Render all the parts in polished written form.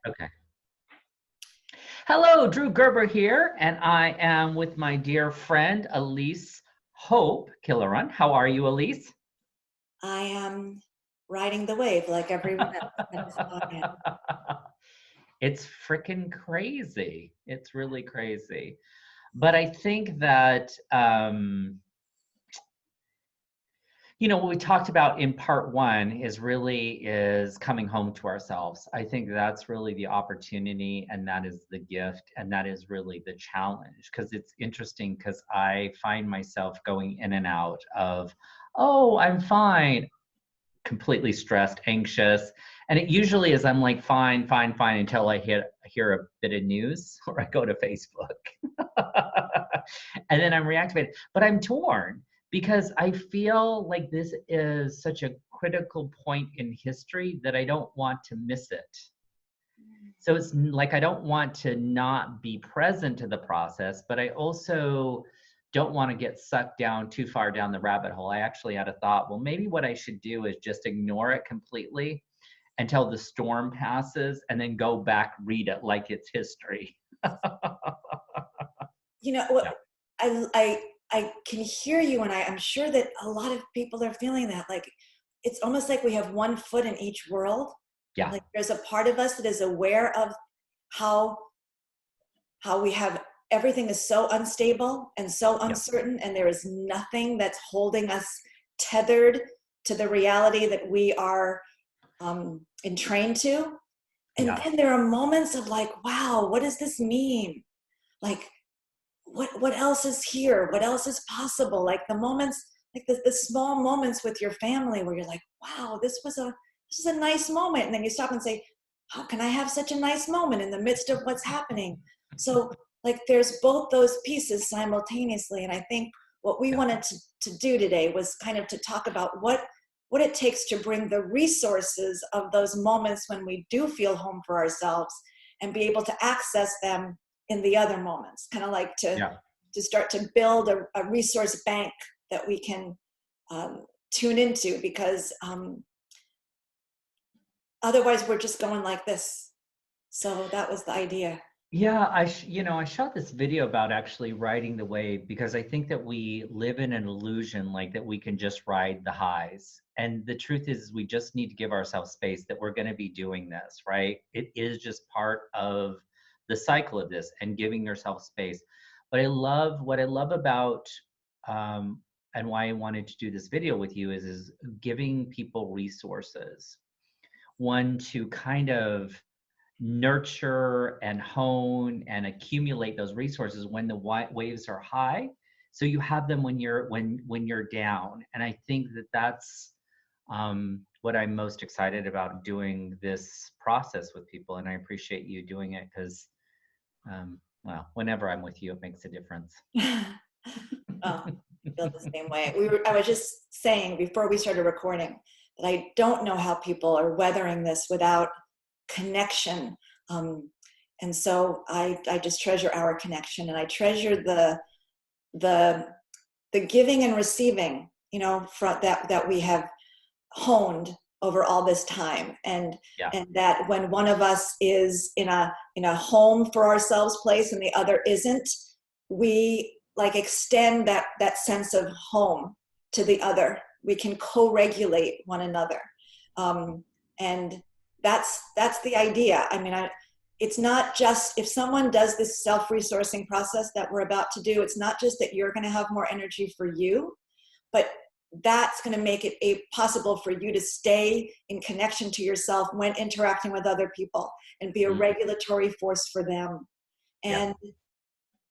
Okay. Hello, Drew Gerber here, and I am with my dear friend, Elyse Hope Killoran. How are you, Elyse? I am riding the wave like everyone else. That is how I am. It's freaking crazy. It's really crazy. But I think that, what we talked about in part one is coming home to ourselves. I think that's really the opportunity, and that is the gift, and that is really the challenge. Because it's interesting, because I find myself going in and out of, oh, I'm fine, completely stressed, anxious. And it usually is I'm like, fine, fine, fine, until I hear a bit of news or I go to Facebook. And then I'm reactivated. But I'm torn because I feel like this is such a critical point in history that I don't want to miss it. So it's like I don't want to not be present to the process, but I also don't want to get sucked down too far down the rabbit hole. I actually had a thought, well, maybe what I should do is just ignore it completely until the storm passes and then go back, read it like it's history. You know what? Yeah. I can hear you, and I'm sure that a lot of people are feeling that. Like it's almost like we have one foot in each world. Yeah. Like there's a part of us that is aware of how we have everything is so unstable and so Yep. uncertain, and there is nothing that's holding us tethered to the reality that we are entrained to. And Yeah. then there are moments of like, wow, what does this mean? Like, what else is here? What else is possible? Like the moments, like the small moments with your family where you're like, wow, this is a nice moment. And then you stop and say, how can I have such a nice moment in the midst of what's happening? So like there's both those pieces simultaneously. And I think what we Yeah. wanted to do today was kind of to talk about what it takes to bring the resources of those moments when we do feel home for ourselves and be able to access them in the other moments, kind of like to Yeah. start to build a resource bank that we can tune into, because otherwise we're just going like this. So that was the idea. Yeah, I shot this video about actually riding the wave because I think that we live in an illusion like that we can just ride the highs. And the truth is we just need to give ourselves space that we're going to be doing this, right? It is just part of the cycle of this and giving yourself space. But what I love about and why I wanted to do this video with you is giving people resources. One to kind of nurture and hone and accumulate those resources when the waves are high, so you have them when you're down. And I think that that's what I'm most excited about doing this process with people, and I appreciate you doing it because well, whenever I'm with you it makes a difference. Oh, I feel the same way. I was just saying before we started recording that I don't know how people are weathering this without connection. And so I just treasure our connection, and I treasure the giving and receiving, that we have honed over all this time. Yeah. And that when one of us is in a home for ourselves place and the other isn't, we like extend that sense of home to the other. We can co-regulate one another. And that's the idea. I mean, it's not just, if someone does this self-resourcing process that we're about to do, it's not just that you're going to have more energy for you, but that's going to make it possible for you to stay in connection to yourself when interacting with other people and be a Mm. regulatory force for them. Yeah. And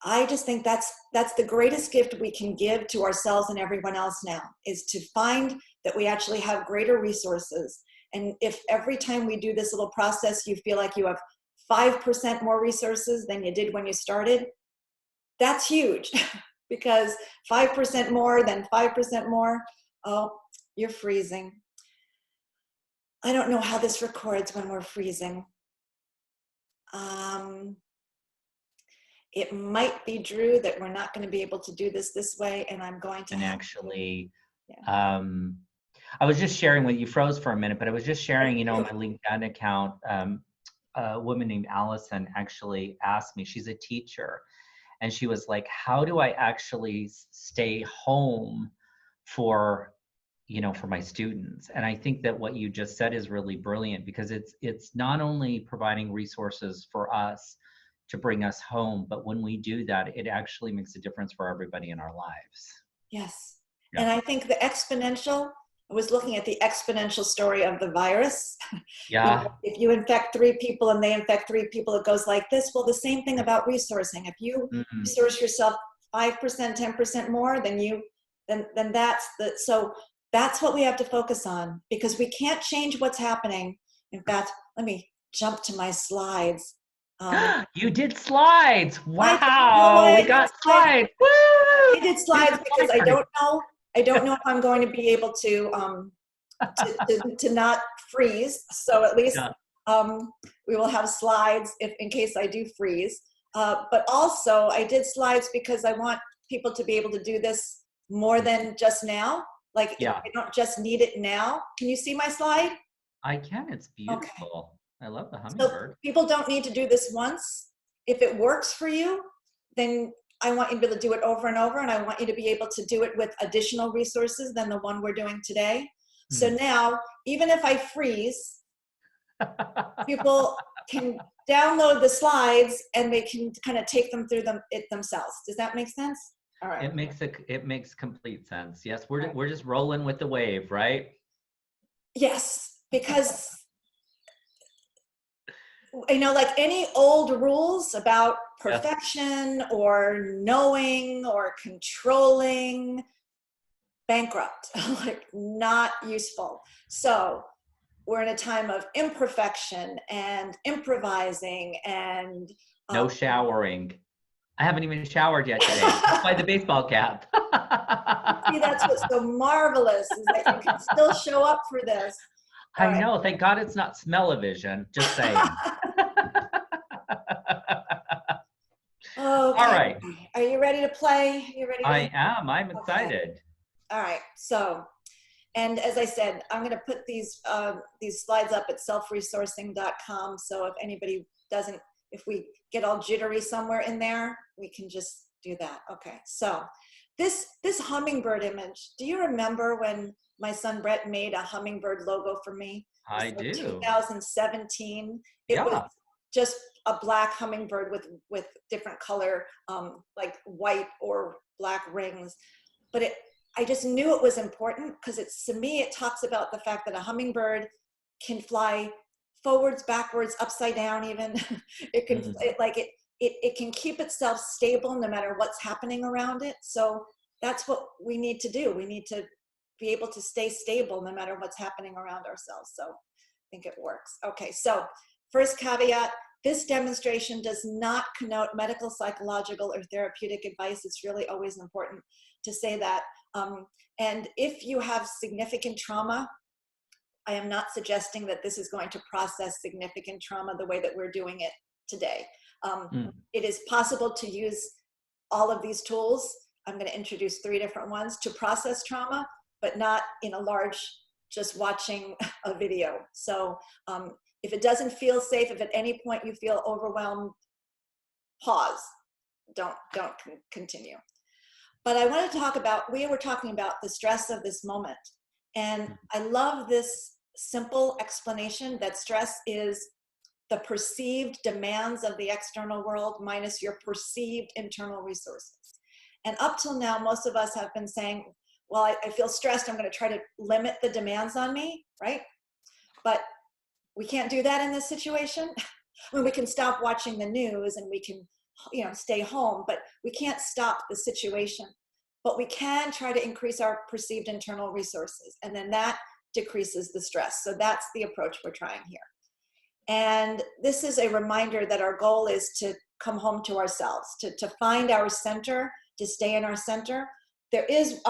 I just think that's the greatest gift we can give to ourselves and everyone else now, is to find that we actually have greater resources. And if every time we do this little process, you feel like you have 5% more resources than you did when you started, that's huge. Because 5% more than 5% more, oh, you're freezing. I don't know how this records when we're freezing. It might be, Drew, that we're not going to be able to do this way, and I'm going to And have actually, to, I was just sharing with you, froze for a minute, but I was just sharing, yeah. my LinkedIn account. a woman named Allison actually asked me, she's a teacher, and she was like, how do I actually stay home for, for my students? And I think that what you just said is really brilliant, because it's not only providing resources for us to bring us home, but when we do that, it actually makes a difference for everybody in our lives. Yes. Yeah. And I think the exponential, I was looking at the exponential story of the virus. Yeah. If you infect 3 people and they infect 3 people, it goes like this. Well, the same thing about resourcing. If you resource yourself 5%, 10% more, then so that's what we have to focus on, because we can't change what's happening. In fact, let me jump to my slides. You did slides. Wow, We got slides. Woo! I did slides because I don't know if I'm going to be able to not freeze. So at least we will have slides in case I do freeze. But also I did slides because I want people to be able to do this more than just now. Like, I don't just need it now. Can you see my slide? I can. It's beautiful. Okay. I love the hummingbird. So people don't need to do this once. If it works for you, then I want you to be able to do it over and over, and I want you to be able to do it with additional resources than the one we're doing today. So now, even if I freeze, people can download the slides and they can kind of take them through it themselves. Does that make sense? All right. It makes complete sense. Yes, we're just rolling with the wave, right? Yes, because like any old rules about perfection or knowing or controlling, bankrupt, like not useful. So we're in a time of imperfection and improvising and no showering. I haven't even showered yet today. By the baseball cap. See, that's what's so marvelous, is that you can still show up for this. I know. Thank God it's not smell-o-vision. Just saying. Okay. All right. Are you ready to play? I am. I'm excited. Okay. All right. So, and as I said, I'm going to put these slides up at selfresourcing.com. So if anybody if we get all jittery somewhere in there, we can just do that. Okay. So this hummingbird image, do you remember when my son Brett made a hummingbird logo for me? I do. 2017. It was just a black hummingbird with different color, like white or black rings. But I just knew it was important because to me, it talks about the fact that a hummingbird can fly forwards, backwards, upside down even. It can, it can keep itself stable no matter what's happening around it. So that's what we need to do. We need to be able to stay stable no matter what's happening around ourselves. So I think it works. Okay, so first caveat, this demonstration does not connote medical, psychological, or therapeutic advice. It's really always important to say that. And if you have significant trauma, I am not suggesting that this is going to process significant trauma the way that we're doing it today. It is possible to use all of these tools. I'm going to introduce 3 different ones to process trauma, but not in a large, just watching a video. So if it doesn't feel safe, if at any point you feel overwhelmed, pause. Don't continue. But I want to talk about, we were talking about the stress of this moment. And I love this simple explanation that stress is the perceived demands of the external world minus your perceived internal resources. And up till now, most of us have been saying, well, I feel stressed, I'm going to try to limit the demands on me, right? But we can't do that in this situation. I mean, we can stop watching the news and we can, stay home, but we can't stop the situation. But we can try to increase our perceived internal resources, and then that decreases the stress. So that's the approach we're trying here. And this is a reminder that our goal is to come home to ourselves, to find our center, to stay in our center. There is,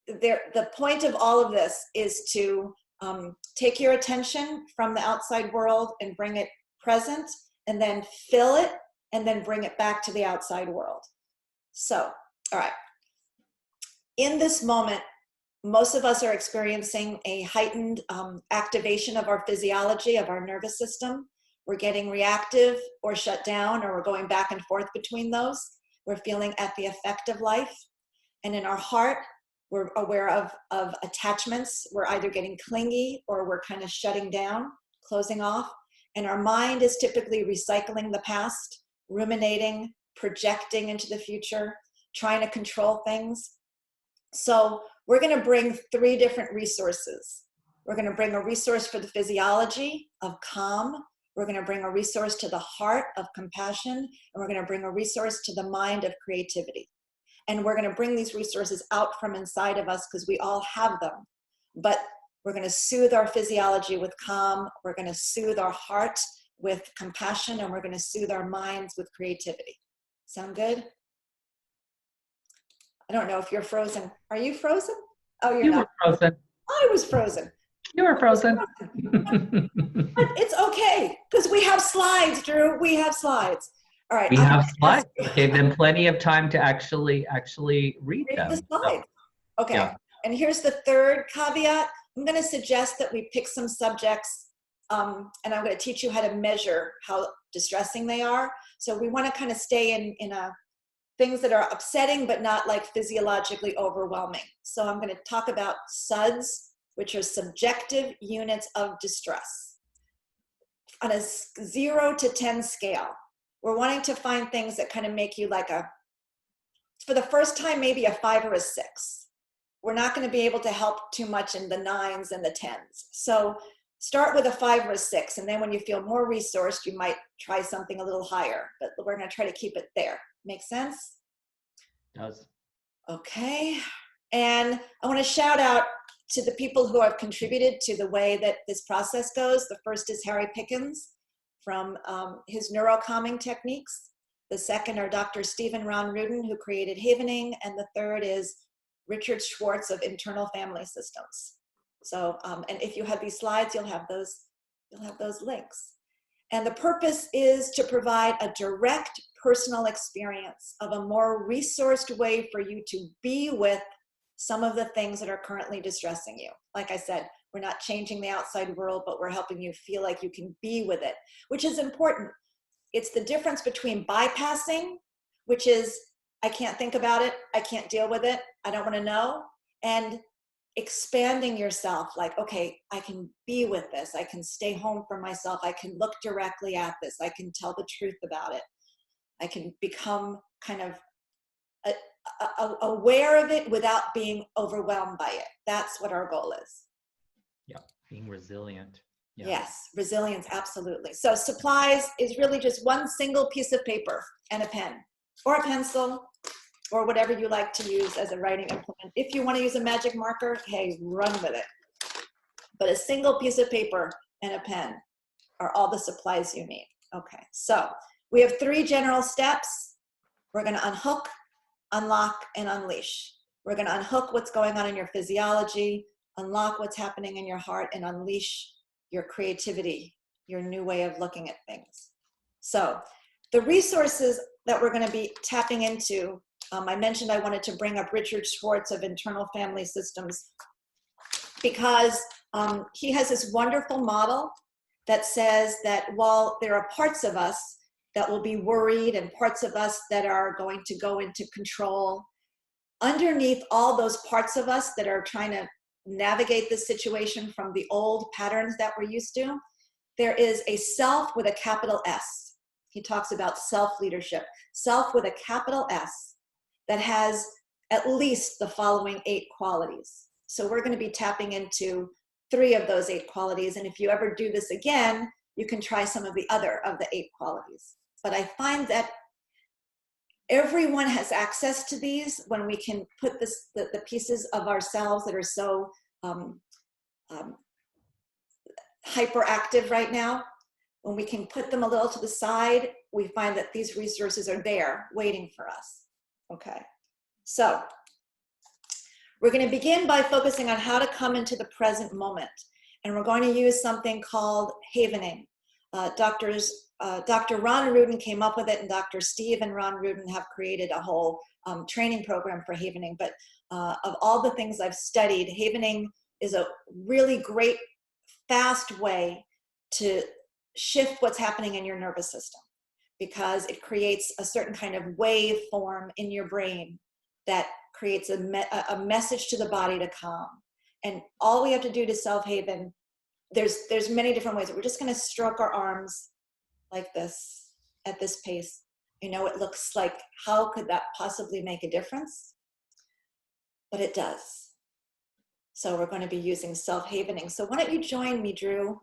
the point of all of this is to take your attention from the outside world and bring it present, and then fill it, and then bring it back to the outside world. So, all right. In this moment, most of us are experiencing a heightened activation of our physiology, of our nervous system. we're getting reactive or shut down, or we're going back and forth between those. We're feeling at the effect of life. And in our heart, we're aware of attachments. We're either getting clingy or we're kind of shutting down, closing off. And our mind is typically recycling the past, ruminating, projecting into the future, trying to control things. So we're going to bring 3 different resources. We're going to bring a resource for the physiology of calm. We're going to bring a resource to the heart of compassion. And we're going to bring a resource to the mind of creativity. And we're going to bring these resources out from inside of us because we all have them. But we're going to soothe our physiology with calm. We're going to soothe our heart with compassion. And we're going to soothe our minds with creativity. Sound good? I don't know if you're frozen. Are you frozen? Oh, you're not. You were frozen. I was frozen. You were frozen. But it's okay because we have slides, Drew. We have slides. All right. We have slides. Gave them plenty of time to actually read them. The slides. Okay. Yeah. And here's the 3rd caveat. I'm going to suggest that we pick some subjects, and I'm going to teach you how to measure how distressing they are. So we want to kind of stay in things that are upsetting, but not like physiologically overwhelming. So I'm going to talk about SUDS, which are subjective units of distress. On a 0 to 10 scale, we're wanting to find things that kind of make you like for the first time, maybe a 5 or a 6. We're not going to be able to help too much in the 9s and the 10s. So start with a 5 or a 6. And then when you feel more resourced, you might try something a little higher, but we're going to try to keep it there. Make sense? Does. Okay. And I want to shout out to the people who have contributed to the way that this process goes. The first is Harry Pickens from his neurocalming techniques. The second are Dr. Stephen Ron Rudin, who created Havening. And the third is Richard Schwartz of Internal Family Systems. So, and if you have these slides, you'll have those links. And the purpose is to provide a direct personal experience of a more resourced way for you to be with some of the things that are currently distressing you. Like I said, we're not changing the outside world, but we're helping you feel like you can be with it, which is important. It's the difference between bypassing, which is, I can't think about it, I can't deal with it, I don't want to know, and expanding yourself, like, okay, I can be with this, I can stay home for myself, I can look directly at this, I can tell the truth about it, I can become kind of aware of it without being overwhelmed by it. That's what our goal is. Yeah, being resilient. Yeah. Yes, resilience, absolutely. So supplies is really just one single piece of paper and a pen or a pencil or whatever you like to use as a writing implement. If you want to use a magic marker, hey, run with it. But a single piece of paper and a pen are all the supplies you need. Okay, so we have 3 general steps. We're going to unhook, unlock, and unleash. We're going to unhook what's going on in your physiology, unlock what's happening in your heart, and unleash your creativity, your new way of looking at things. So the resources that we're going to be tapping into, I mentioned I wanted to bring up Richard Schwartz of Internal Family Systems because he has this wonderful model that says that while there are parts of us that will be worried and parts of us that are going to go into control, underneath all those parts of us that are trying to navigate this situation from the old patterns that we're used to, there is a self with a capital S. He talks about self-leadership. Self with a capital S that has at least the following 8 qualities. So we're going to be tapping into 3 of those 8 qualities. And if you ever do this again, you can try some of the other of the 8 qualities. But I find that everyone has access to these when we can put the pieces of ourselves that are so hyperactive right now. When we can put them a little to the side, we find that these resources are there waiting for us. Okay, so we're going to begin by focusing on how to come into the present moment. And we're going to use something called havening. Dr. Ron Rudin came up with it, and Dr. Steve and Ron Rudin have created a whole training program for havening. But of all the things I've studied, havening is a really great, fast way to shift what's happening in your nervous system, because it creates a certain kind of wave form in your brain that creates a message to the body to calm. And all we have to do to self-haven, there's many different ways. We're just going to stroke our arms like this at this pace. You know, it looks like, how could that possibly make a difference? But it does. So we're going to be using self-havening. So why don't you join me, Drew?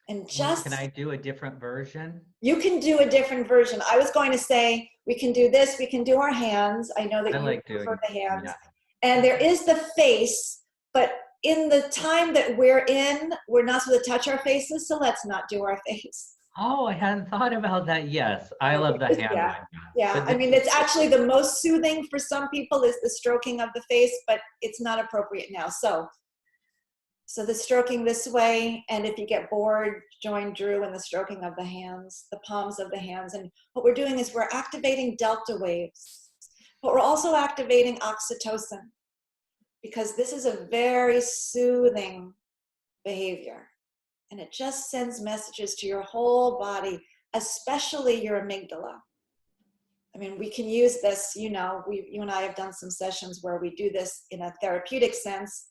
And just, can I do a different version? You can do a different version. I was going to say, we can do this, we can do our hands. I know that you prefer the hands. Yeah. And there is the face, but in the time that we're in, we're not supposed to touch our faces, so let's not do our face. Oh, I hadn't thought about that. Yes, I love the hand one. Yeah, I mean, it's actually the most soothing for some people is the stroking of the face, but it's not appropriate now. So the stroking this way, and if you get bored, join Drew in the stroking of the hands, the palms of the hands. And what we're doing is we're activating delta waves, but we're also activating oxytocin, because this is a very soothing behavior. And it just sends messages to your whole body, especially your amygdala. I mean, we can use this, you know, you and I have done some sessions where we do this in a therapeutic sense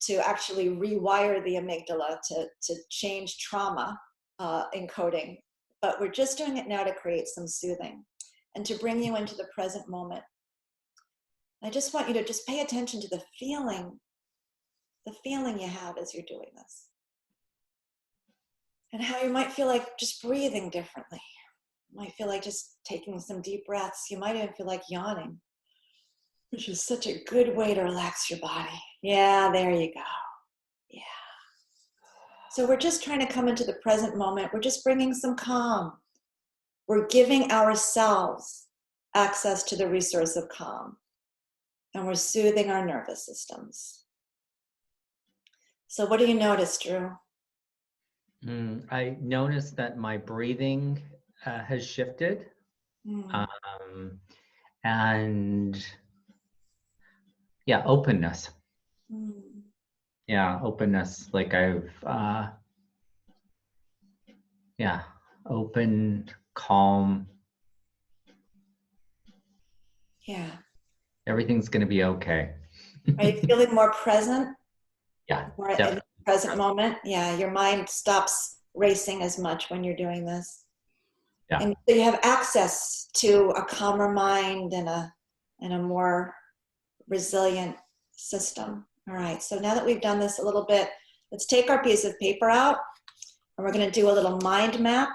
to actually rewire the amygdala to change trauma encoding. But we're just doing it now to create some soothing and to bring you into the present moment. I just want you to just pay attention to the feeling you have as you're doing this. And how you might feel like just breathing differently. You might feel like just taking some deep breaths. You might even feel like yawning, which is such a good way to relax your body. Yeah, there you go. Yeah. So we're just trying to come into the present moment. We're just bringing some calm. We're giving ourselves access to the resource of calm. And we're soothing our nervous systems. So what do you notice, Drew? I noticed that my breathing has shifted. And yeah, openness. Yeah, openness. Like I've, open, calm. Yeah. Everything's going to be okay. Are you feeling more present? Yeah. More in the present moment? Yeah, your mind stops racing as much when you're doing this. Yeah. And so you have access to a calmer mind and a more resilient system. All right, so now that we've done this a little bit, let's take our piece of paper out and we're going to do a little mind map.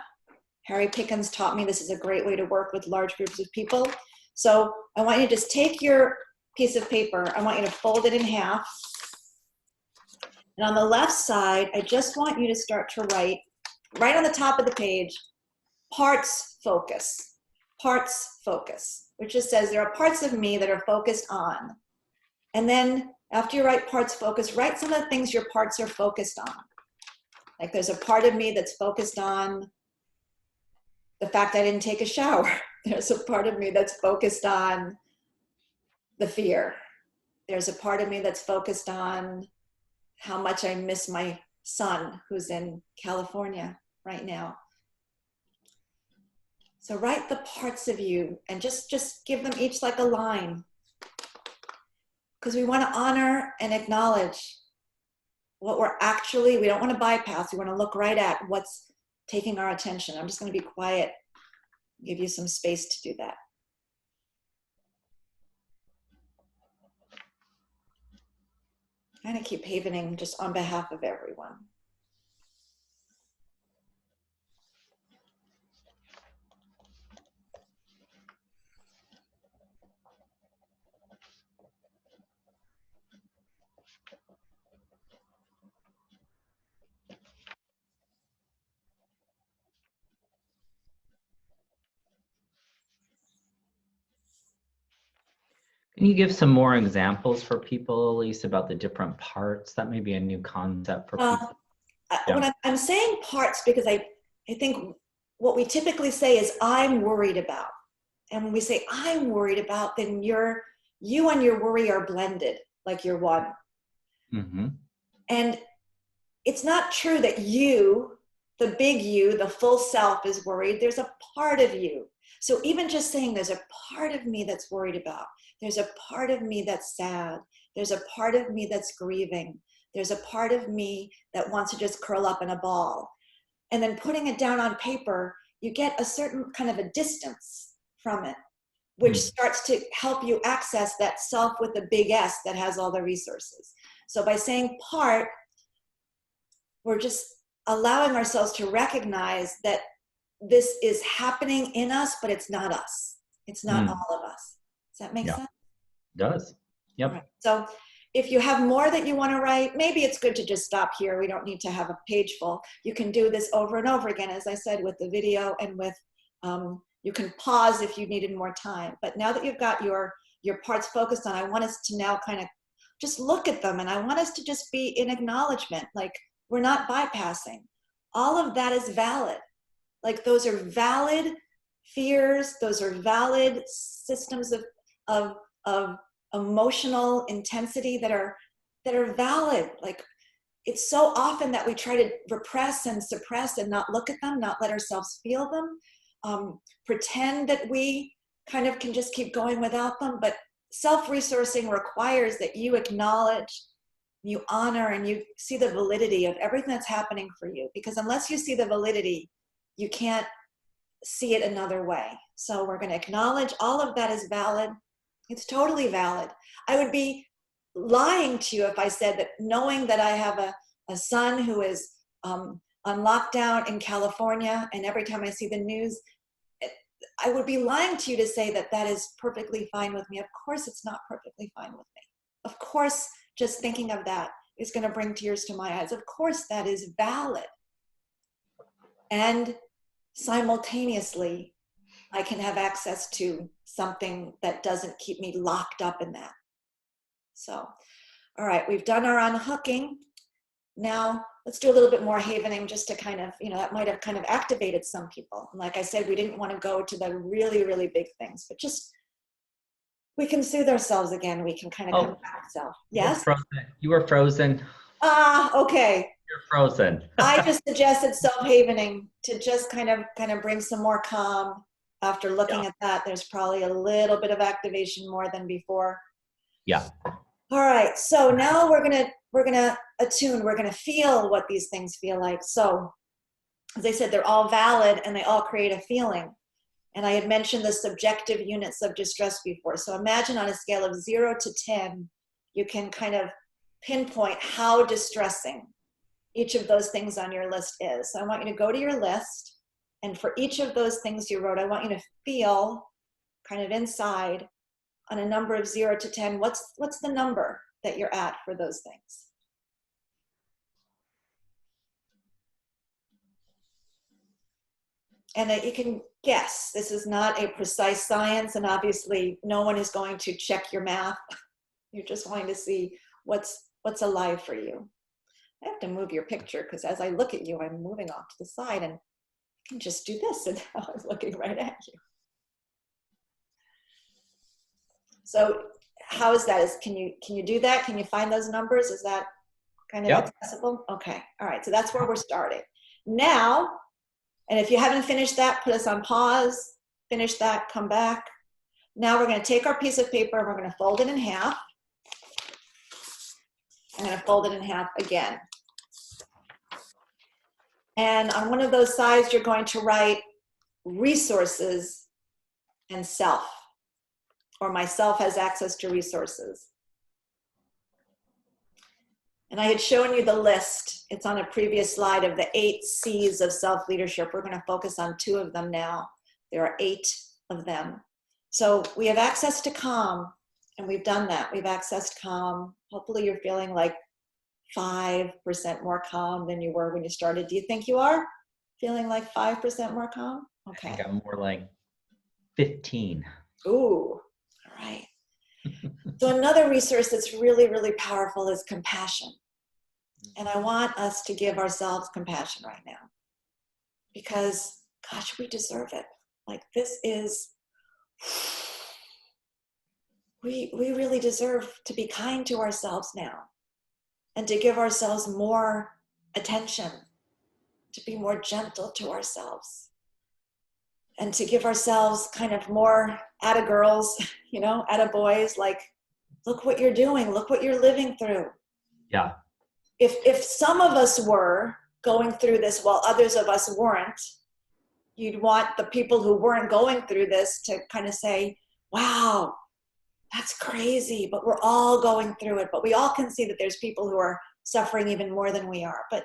Harry Pickens taught me this is a great way to work with large groups of people. So I want you to just take your piece of paper, I want you to fold it in half. And on the left side, I just want you to start to write, right on the top of the page, parts focus, which just says there are parts of me that are focused on. And then after you write parts focus, write some of the things your parts are focused on. Like there's a part of me that's focused on the fact I didn't take a shower. There's a part of me that's focused on the fear. There's a part of me that's focused on how much I miss my son who's in California right now. So write the parts of you and just give them each like a line. Because we want to honor and acknowledge what we don't want to bypass. We want to look right at what's taking our attention. I'm just going to be quiet, give you some space to do that. I'm going to keep havening just on behalf of everyone. Can you give some more examples for people, Elyse, about the different parts? That may be a new concept for people. When I'm saying parts, because I think what we typically say is I'm worried about. And when we say I'm worried about, then you and your worry are blended, like you're one. Mm-hmm. And it's not true that you the big you, the full self is worried, there's a part of you. So even just saying there's a part of me that's worried about, there's a part of me that's sad, there's a part of me that's grieving, there's a part of me that wants to just curl up in a ball. And then putting it down on paper, you get a certain kind of a distance from it, which starts to help you access that self with the big S that has all the resources. So by saying part, we're just allowing ourselves to recognize that this is happening in us, but it's not us. It's not all of us. Does that make sense? It does. Yep. Right. So if you have more that you want to write, maybe it's good to just stop here. We don't need to have a page full. You can do this over and over again, as I said, with the video, and with, you can pause if you needed more time. But now that you've got your parts focused on, I want us to now kind of just look at them, and I want us to just be in acknowledgement, like we're not bypassing. All of that is valid. Like those are valid fears, those are valid systems of emotional intensity that are valid. Like it's so often that we try to repress and suppress and not look at them, not let ourselves feel them, pretend that we kind of can just keep going without them. But self-resourcing requires that you acknowledge, you honor, and you see the validity of everything that's happening for you. Because unless you see the validity, you can't see it another way. So we're going to acknowledge all of that is valid. It's totally valid. I would be lying to you if I said that, knowing that I have a son who is on lockdown in California, and every time I see the news, I would be lying to you to say that that is perfectly fine with me. Of course it's not perfectly fine with me. Of course, just thinking of that is going to bring tears to my eyes. Of course that is valid. And simultaneously, I can have access to something that doesn't keep me locked up in that. So, all right, we've done our unhooking. Now let's do a little bit more havening, just to kind of, that might have kind of activated some people. And like I said, we didn't want to go to the really, really big things, but just, we can soothe ourselves again. We can kind of come back to self. Yes? You were frozen. Okay. You're frozen. I just suggested self-havening to just kind of bring some more calm. After looking at that, there's probably a little bit of activation more than before. Yeah. All right. So now we're gonna attune. We're gonna feel what these things feel like. So, as I said, they're all valid and they all create a feeling. And I had mentioned the subjective units of distress before. So imagine on a scale of 0 to 10, you can kind of pinpoint how distressing each of those things on your list is. So I want you to go to your list. And for each of those things you wrote, I want you to feel kind of inside, on a number of 0 to 10, what's the number that you're at for those things? And that you can guess. This is not a precise science, and obviously no one is going to check your math. You're just wanting to see what's alive for you. I have to move your picture because as I look at you, I'm moving off to the side, and I can just do this, and I was looking right at you. So how is that? Can you do that? Can you find those numbers? Is that kind of accessible? Okay. All right. So that's where we're starting. Now, and if you haven't finished that, put us on pause, finish that, come back. Now we're going to take our piece of paper and we're going to fold it in half. I'm going to fold it in half again. And on one of those sides, you're going to write resources and self, or myself has access to resources. And I had shown you the list. It's on a previous slide of the 8 C's of self-leadership. We're going to focus on 2 of them now. There are 8 of them. So we have access to calm, and we've done that. We've accessed calm. Hopefully you're feeling like 5% more calm than you were when you started. Do you think you are feeling like 5% more calm? Okay. I think I'm more like 15. Ooh, all right. So another resource that's really, really powerful is compassion. And I want us to give ourselves compassion right now because, gosh, we deserve it. Like this is, we really deserve to be kind to ourselves now and to give ourselves more attention to be more gentle to ourselves, and to give ourselves kind of more atta-girls, atta-boys, like, look what you're doing, look what you're living through. Yeah. If some of us were going through this while others of us weren't, you'd want the people who weren't going through this to kind of say, wow, that's crazy, but we're all going through it. But we all can see that there's people who are suffering even more than we are. But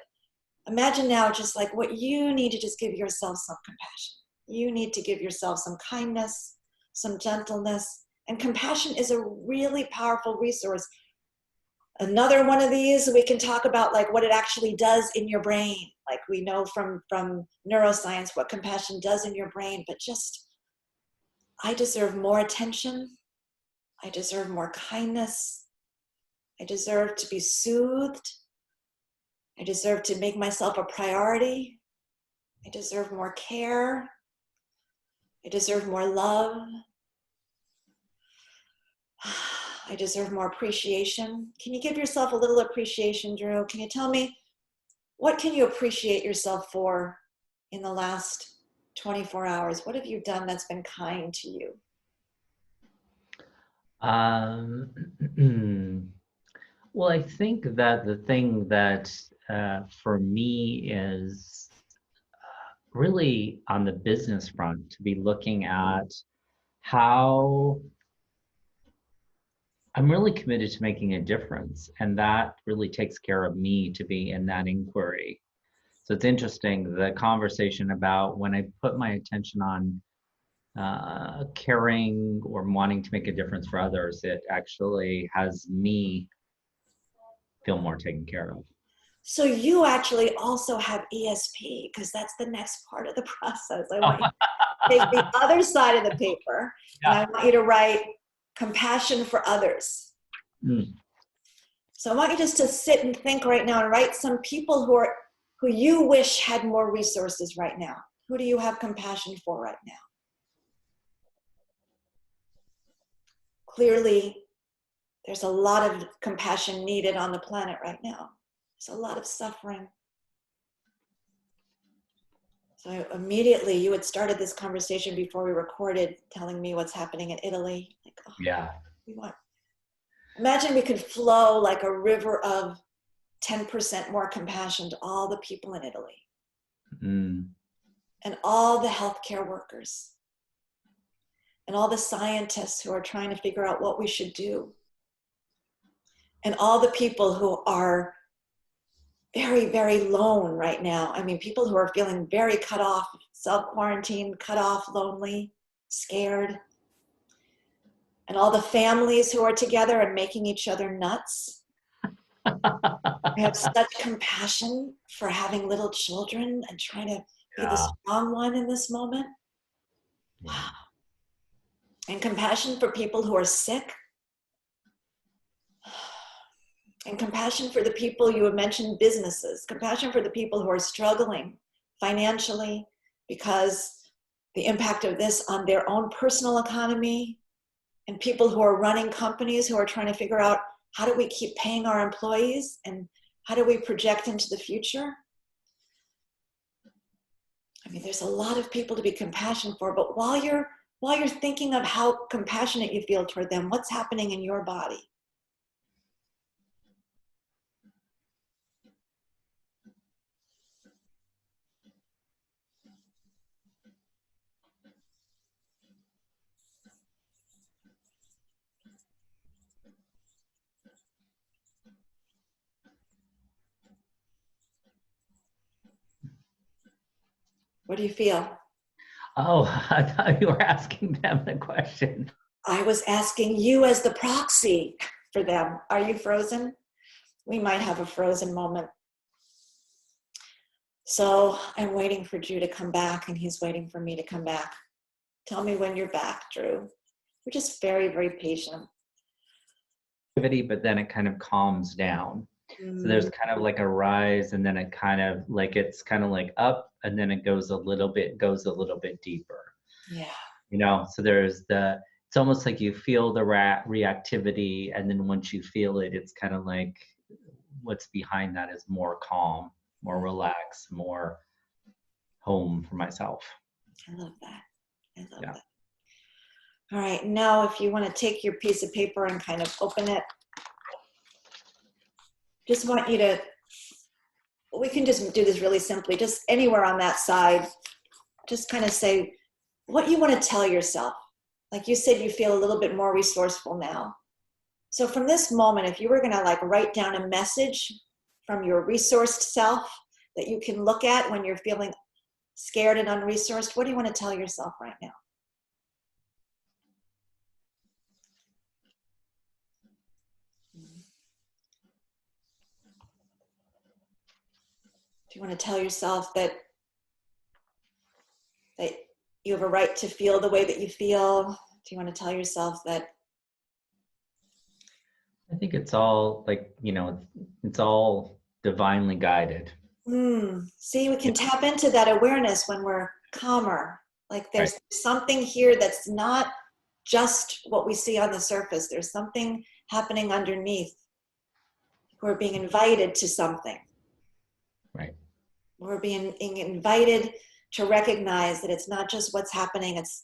imagine now just like what you need to just give yourself some compassion. You need to give yourself some kindness, some gentleness, and compassion is a really powerful resource. Another one of these, we can talk about like what it actually does in your brain. Like we know from neuroscience what compassion does in your brain, but just, I deserve more attention. I deserve more kindness. I deserve to be soothed. I deserve to make myself a priority. I deserve more care. I deserve more love. I deserve more appreciation. Can you give yourself a little appreciation, Drew? Can you tell me, what can you appreciate yourself for in the last 24 hours? What have you done that's been kind to you? Well, I think that the thing that for me is really on the business front, to be looking at how I'm really committed to making a difference. And that really takes care of me to be in that inquiry. So it's interesting, the conversation about when I put my attention on caring or wanting to make a difference for others, it actually has me feel more taken care of. So you actually also have ESP, because that's the next part of the process. I want you to take the other side of the paper, and I want you to write compassion for others. So I want you just to sit and think right now and write some people who you wish had more resources right now. Who do you have compassion for right now? Clearly, there's a lot of compassion needed on the planet right now. There's a lot of suffering. So immediately, you had started this conversation before we recorded, telling me what's happening in Italy. Like, oh, yeah. Imagine we could flow like a river of 10% more compassion to all the people in Italy. And all the healthcare workers. And all the scientists who are trying to figure out what we should do. And all the people who are very, very lone right now. I mean, people who are feeling very cut off, self-quarantined, cut off, lonely, scared. And all the families who are together and making each other nuts. I have such compassion for having little children and trying to be the strong one in this moment. Wow. And compassion for people who are sick. And compassion for the people, you have mentioned businesses, compassion for the people who are struggling financially because the impact of this on their own personal economy, and people who are running companies who are trying to figure out, how do we keep paying our employees and how do we project into the future? I mean, there's a lot of people to be compassionate for, but while you're thinking of how compassionate you feel toward them, what's happening in your body? What do you feel? Oh, I thought you were asking them the question. I was asking you as the proxy for them. Are you frozen? We might have a frozen moment. So I'm waiting for Drew to come back, and he's waiting for me to come back. Tell me when you're back, Drew. We're just very, very patient. But then it kind of calms down. So there's kind of like a rise, and then it kind of like, it's kind of like up, and then it goes a little bit deeper. Yeah. So it's almost like you feel the reactivity, and then once you feel it, it's kind of like what's behind that is more calm, more relaxed, more home for myself. I love that. I love Yeah. that. All right, now if you want to take your piece of paper and kind of open it, just want you to, we can just do this really simply, just anywhere on that side, just kind of say what you want to tell yourself. Like you said, you feel a little bit more resourceful now. So from this moment, if you were going to like write down a message from your resourced self that you can look at when you're feeling scared and unresourced, what do you want to tell yourself right now? Do you want to tell yourself that you have a right to feel the way that you feel? Do you want to tell yourself that? I think it's all like, it's all divinely guided. See, we can tap into that awareness when we're calmer. Like there's something here that's not just what we see on the surface. There's something happening underneath. We're being invited to something. Right. We're being invited to recognize that it's not just what's happening, it's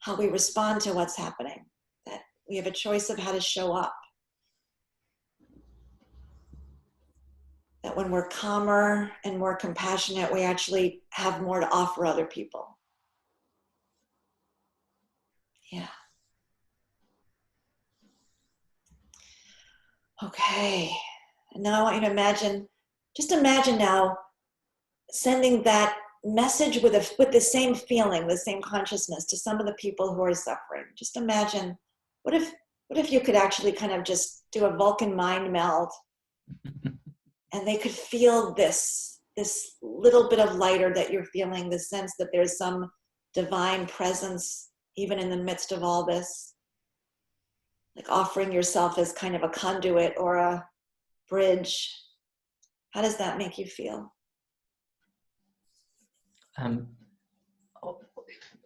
how we respond to what's happening. That we have a choice of how to show up. That when we're calmer and more compassionate, we actually have more to offer other people. Yeah. Okay. And now I want you to just imagine now sending that message with the same feeling, the same consciousness to some of the people who are suffering. Just imagine, what if you could actually kind of just do a Vulcan mind meld and they could feel this little bit of lighter that you're feeling, the sense that there's some divine presence even in the midst of all this, like offering yourself as kind of a conduit or a bridge. How does that make you feel?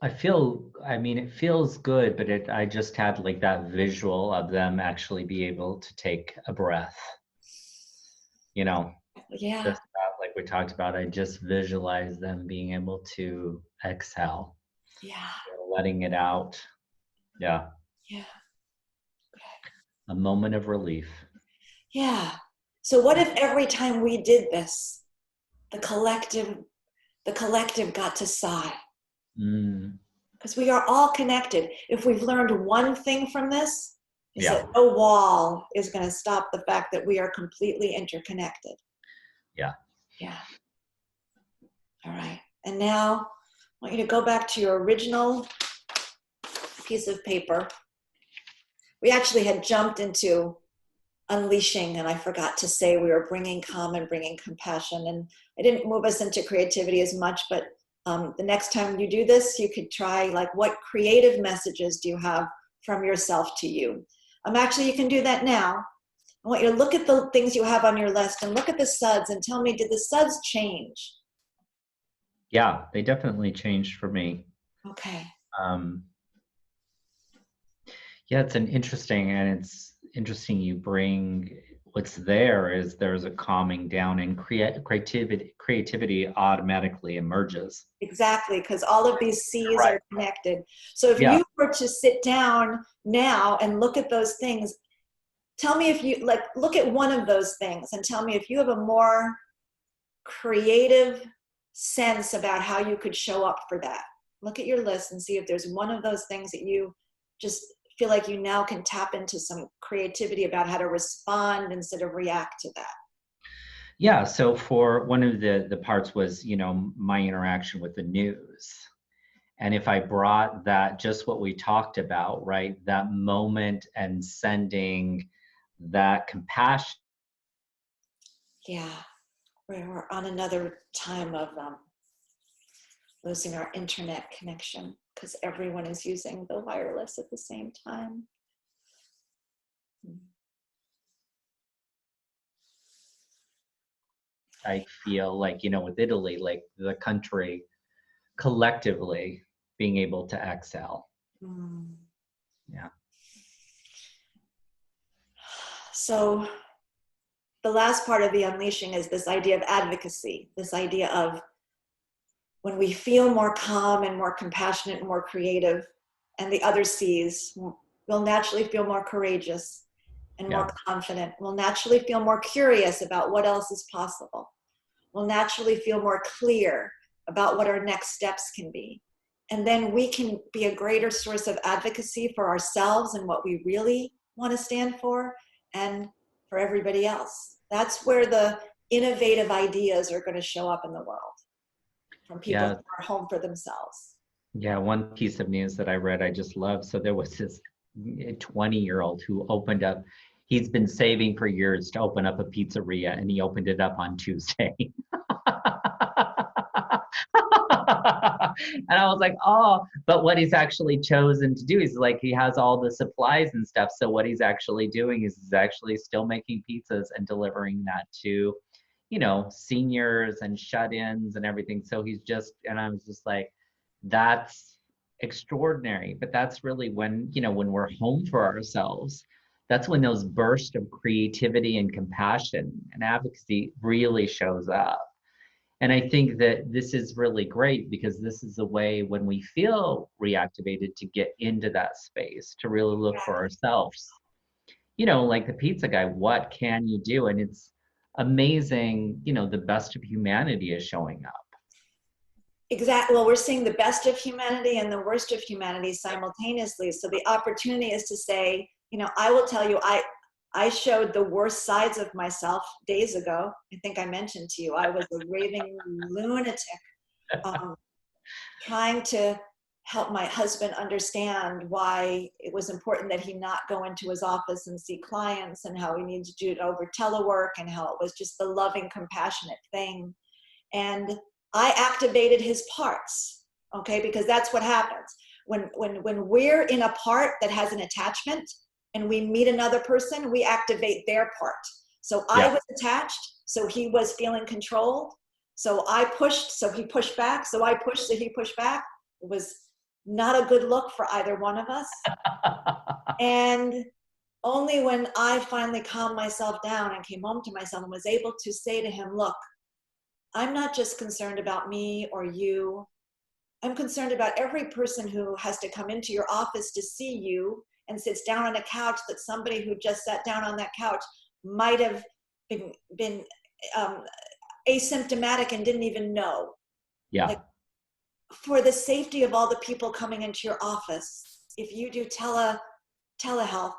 It feels good, but I just had like that visual of them actually be able to take a breath. Yeah. Just that, like we talked about, I just visualize them being able to exhale. Yeah. Letting it out. Yeah. Yeah. Okay. A moment of relief. Yeah. So what if every time we did this, the collective got to sigh? Because we are all connected. If we've learned one thing from this, is that no wall is going to stop the fact that we are completely interconnected. Yeah. Yeah. All right. And now I want you to go back to your original piece of paper. We actually had jumped into unleashing, and I forgot to say we were bringing calm and bringing compassion. And I didn't move us into creativity as much, but the next time you do this, you could try, like, what creative messages do you have from yourself to you? Actually, you can do that now. I want you to look at the things you have on your list and look at the suds and tell me, did the suds change? Yeah, they definitely changed for me. Okay. Yeah, it's interesting you bring what's there's a calming down, and creativity automatically emerges. Exactly, because all of these C's are connected. So if you were to sit down now and look at those things, tell me if you, look at one of those things and tell me if you have a more creative sense about how you could show up for that. Look at your list and see if there's one of those things that you just feel like you now can tap into some creativity about how to respond instead of react to that. Yeah, so for one of the parts was, my interaction with the news. And if I brought that, just what we talked about, right, that moment and sending that compassion. Yeah, we're on another time of losing our internet connection because everyone is using the wireless at the same time. I feel like, with Italy, like the country collectively being able to exhale. Yeah. So the last part of the unleashing is this idea of advocacy, this idea of when we feel more calm and more compassionate and more creative, and the other sees, we'll naturally feel more courageous and more confident. We'll naturally feel more curious about what else is possible. We'll naturally feel more clear about what our next steps can be. And then we can be a greater source of advocacy for ourselves and what we really want to stand for, and for everybody else. That's where the innovative ideas are going to show up in the world, from people who are home for themselves. Yeah, one piece of news that I read, I just love. So there was this 20-year-old who opened up, he's been saving for years to open up a pizzeria, and he opened it up on Tuesday. And I was like, oh, but what he's actually chosen to do is like, he has all the supplies and stuff. So what he's actually doing is he's actually still making pizzas and delivering that to, you know, seniors and shut-ins and everything. So he's just, and I was just like, that's extraordinary. But that's really when, you know, when we're home for ourselves, that's when those bursts of creativity and compassion and advocacy really shows up. And I think that this is really great, because this is a way when we feel reactivated to get into that space, to really look for ourselves. You know, like the pizza guy, what can you do? And it's amazing, you know, the best of humanity is showing up. Exactly. Well, we're seeing the best of humanity and the worst of humanity simultaneously. So the opportunity is to say, you know, I will tell you, I showed the worst sides of myself days ago. I think I mentioned to you, I was a raving lunatic, trying to help my husband understand why it was important that he not go into his office and see clients, and how he needs to do it over telework, and how it was just the loving, compassionate thing. And I activated his parts, okay? Because that's what happens. When we're in a part that has an attachment, and we meet another person, we activate their part. So I was attached, so he was feeling controlled. So I pushed, so he pushed back. So I pushed, so he pushed back. It was not a good look for either one of us. And only when I finally calmed myself down and came home to myself and was able to say to him, look, I'm not just concerned about me or you. I'm concerned about every person who has to come into your office to see you and sits down on a couch that somebody who just sat down on that couch might have been asymptomatic and didn't even know. Yeah. Like, for the safety of all the people coming into your office, if you do telehealth.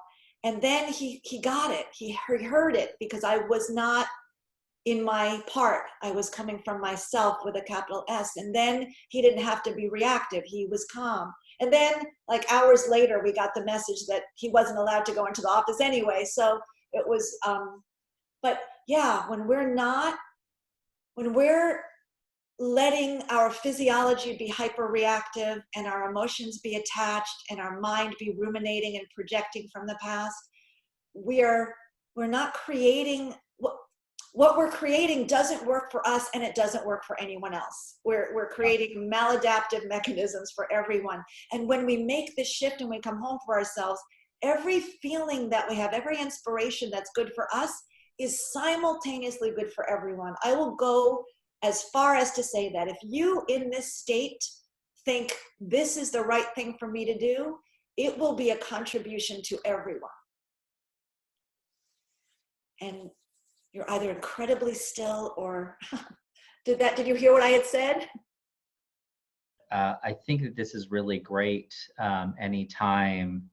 And then he got it. He heard it, because I was not in my part. I was coming from myself with a capital S. And then he didn't have to be reactive. He was calm. And then, like, hours later, we got the message that he wasn't allowed to go into the office anyway. So it was, but yeah, when we're letting our physiology be hyperreactive, and our emotions be attached, and our mind be ruminating and projecting from the past, we're not creating what we're creating. Doesn't work for us, and it doesn't work for anyone else. We're creating maladaptive mechanisms for everyone. And when we make this shift and we come home for ourselves, every feeling that we have, every inspiration that's good for us is simultaneously good for everyone. I will go as far as to say that if you in this state think this is the right thing for me to do, it will be a contribution to everyone. And you're either incredibly still or did you hear what I had said? I think that this is really great. Anytime,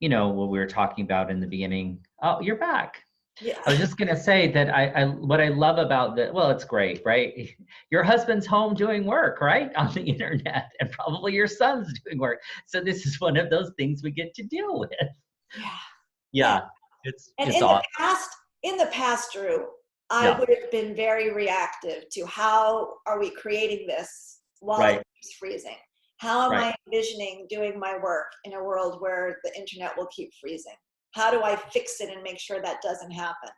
you know, what we were talking about in the beginning. Oh, you're back. Yeah. I was just going to say that I what I love about that, well, it's great, right? Your husband's home doing work, right? On the internet, and probably your son's doing work. So this is one of those things we get to deal with. Yeah. It's awesome. In the past, Drew, I would have been very reactive to how are we creating this while it keeps freezing? How am I envisioning doing my work in a world where the internet will keep freezing? How do I fix it and make sure that doesn't happen?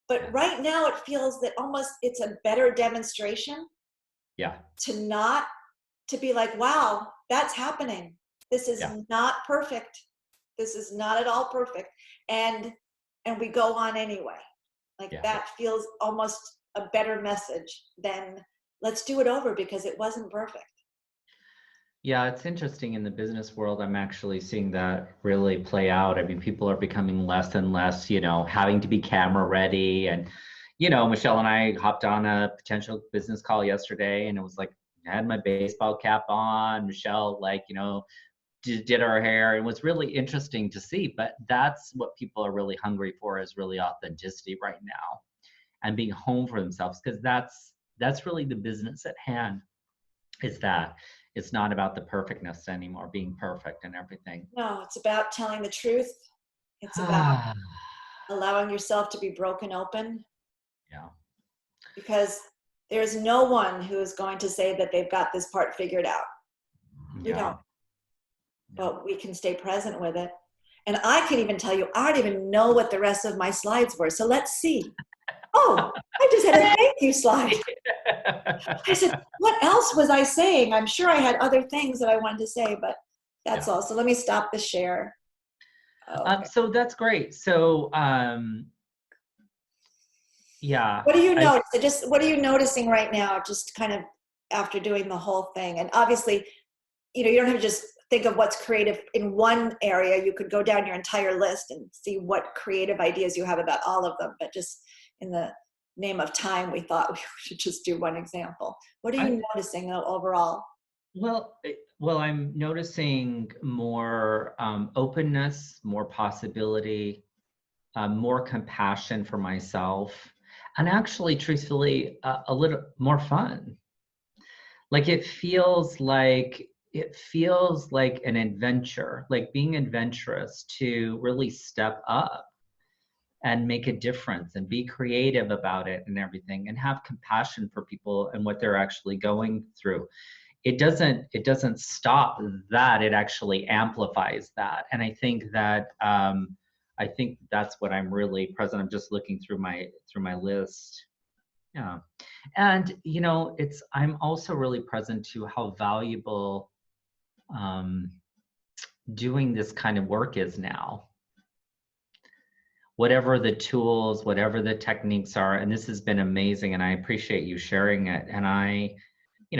But right now it feels that almost it's a better demonstration to be like, wow, that's happening. This is not perfect. This is not at all perfect. And we go on anyway. Like that feels almost a better message than let's do it over because it wasn't perfect. Yeah, it's interesting in the business world. I'm actually seeing that really play out. I mean, people are becoming less and less, having to be camera ready. And, Michelle and I hopped on a potential business call yesterday, and it was like, I had my baseball cap on. Michelle, did our hair, and it was really interesting to see. But that's what people are really hungry for, is really authenticity right now, and being home for themselves, because that's really the business at hand. Is that it's not about the perfectness anymore, being perfect and everything. No, it's about telling the truth. It's about allowing yourself to be broken open. Yeah. Because there's no one who is going to say that they've got this part figured out. We don't. But we can stay present with it. And I can even tell you, I don't even know what the rest of my slides were. So let's see. Oh, I just had a thank you slide. I said, what else was I saying? I'm sure I had other things that I wanted to say, but that's all. So let me stop the share. Okay. So that's great. So, yeah. What do you notice? What are you noticing right now? Just kind of after doing the whole thing. And obviously, you don't have to just think of what's creative in one area. You could go down your entire list and see what creative ideas you have about all of them. But just in the name of time, we thought we should just do one example. What are you noticing overall? Well, I'm noticing more openness, more possibility, more compassion for myself, and actually, truthfully, a little more fun. Like it feels like an adventure, like being adventurous, to really step up and make a difference and be creative about it and everything, and have compassion for people and what they're actually going through. It doesn't stop that, it actually amplifies that. And I think that's what I'm really present. I'm just looking through my list. Yeah. And I'm also really present to how valuable doing this kind of work is now. Whatever the tools, whatever the techniques are, and this has been amazing, and I appreciate you sharing it. And I,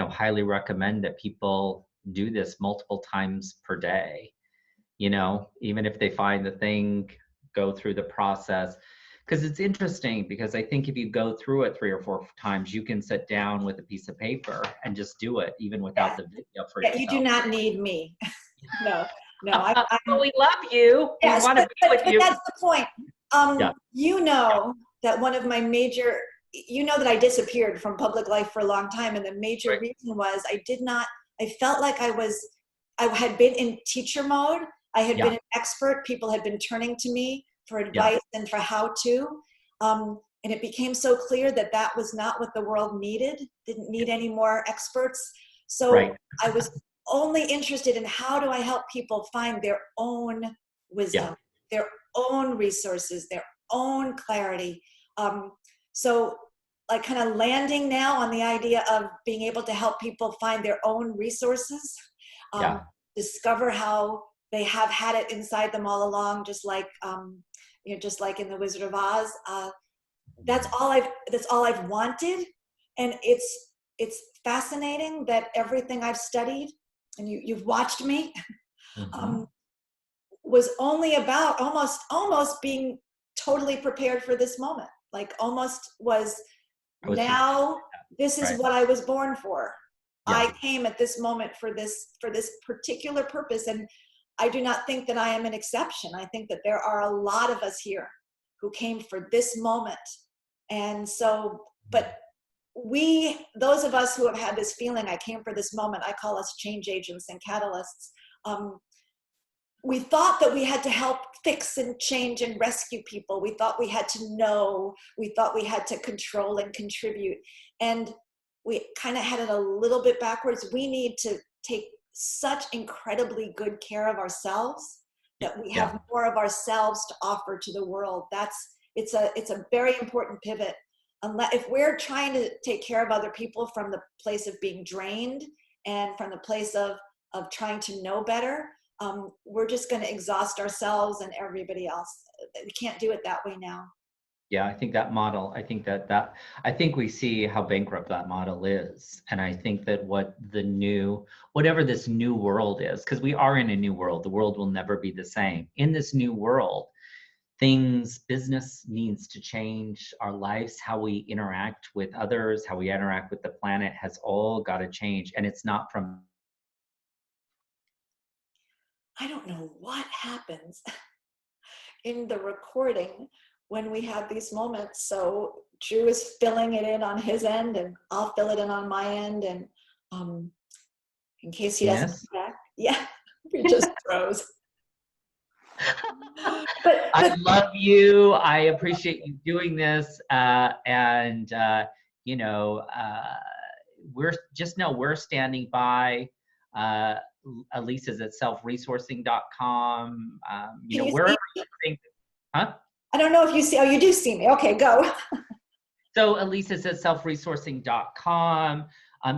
highly recommend that people do this multiple times per day, even if they find the thing, go through the process. Because it's interesting, because I think if you go through it 3 or 4 times, you can sit down with a piece of paper and just do it, even without the video for yourself. You do not need me. No. We love you. Yes, we want to be with you. But that's the point. That one of my major, that I disappeared from public life for a long time. And the major reason was I felt like I had been in teacher mode. I had been an expert. People had been turning to me for advice and for how to. And it became so clear that was not what the world needed, didn't need any more experts. So I was only interested in how do I help people find their own wisdom, their own resources, their own clarity. So like kind of landing now on the idea of being able to help people find their own resources, discover how they have had it inside them all along, just like in the Wizard of Oz. That's all I've wanted. And it's fascinating that everything I've studied, and you've watched me, was only about almost being totally prepared for this moment. Like almost this is what I was born for. I came at this moment for this particular purpose. And I do not think that I am an exception. I think that there are a lot of us here who came for this moment. And so, but those of us who have had this feeling, I came for this moment, I call us change agents and catalysts. We thought that we had to help fix and change and rescue people. We thought we had to know. We thought we had to control and contribute. And we kind of had it a little bit backwards. We need to take such incredibly good care of ourselves that we have more of ourselves to offer to the world. It's a very important pivot. If we're trying to take care of other people from the place of being drained and from the place of trying to know better, we're just going to exhaust ourselves and everybody else. We can't do it that way now. Yeah, I think that model, I think we see how bankrupt that model is. And I think that whatever this new world is, because we are in a new world, the world will never be the same. In this new world, business needs to change, our lives, how we interact with others, how we interact with the planet has all got to change. And it's not from. I don't know what happens in the recording when we have these moments. So Drew is filling it in on his end, and I'll fill it in on my end. And in case he doesn't Yes. come back, yeah, he just froze. But I love you. I appreciate you doing this. And you know, we're standing by. Elyse is at selfresourcing.com. can you Wherever see you me? think, huh? I don't know if you see. Oh, you do see me. Okay, go. So Elyse is at selfresourcing.com.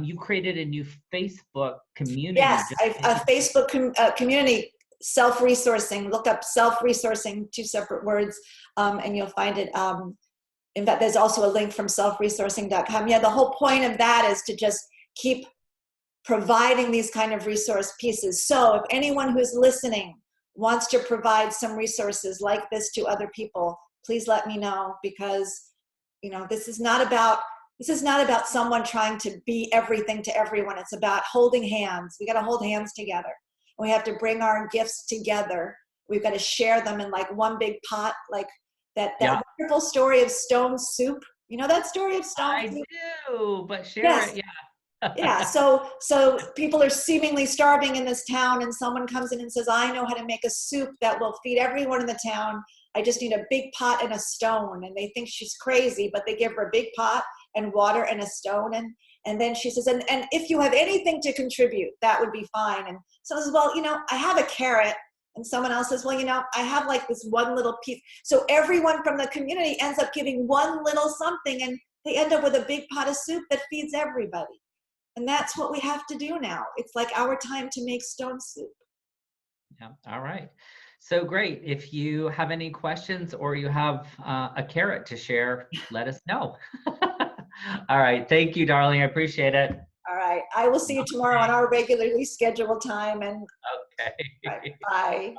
You created a new Facebook community. Yes, a Facebook community, self-resourcing. Look up self-resourcing, 2 separate words, and you'll find it. In fact, there's also a link from selfresourcing.com. Yeah, the whole point of that is to just keep providing these kind of resource pieces. So if anyone who's listening wants to provide some resources like this to other people, please let me know, because this is not about someone trying to be everything to everyone. It's about holding hands. We got to hold hands together. We have to bring our gifts together. We've got to share them in like one big pot, like that wonderful story of stone soup. You know that story of stone soup? I do, but share Yes. it. Yeah. Yeah, so people are seemingly starving in this town, and someone comes in and says, I know how to make a soup that will feed everyone in the town. I just need a big pot and a stone. And they think she's crazy, but they give her a big pot and water and a stone. And then she says, and if you have anything to contribute, that would be fine. And someone says, well, I have a carrot. And someone else says, well, I have like this one little piece. So everyone from the community ends up giving one little something, and they end up with a big pot of soup that feeds everybody. And that's what we have to do now. It's like our time to make stone soup. Yeah. All right. So great. If you have any questions or you have a carrot to share, let us know. All right. Thank you, darling. I appreciate it. All right. I will see you tomorrow on our regularly scheduled time. And Okay. bye. Bye.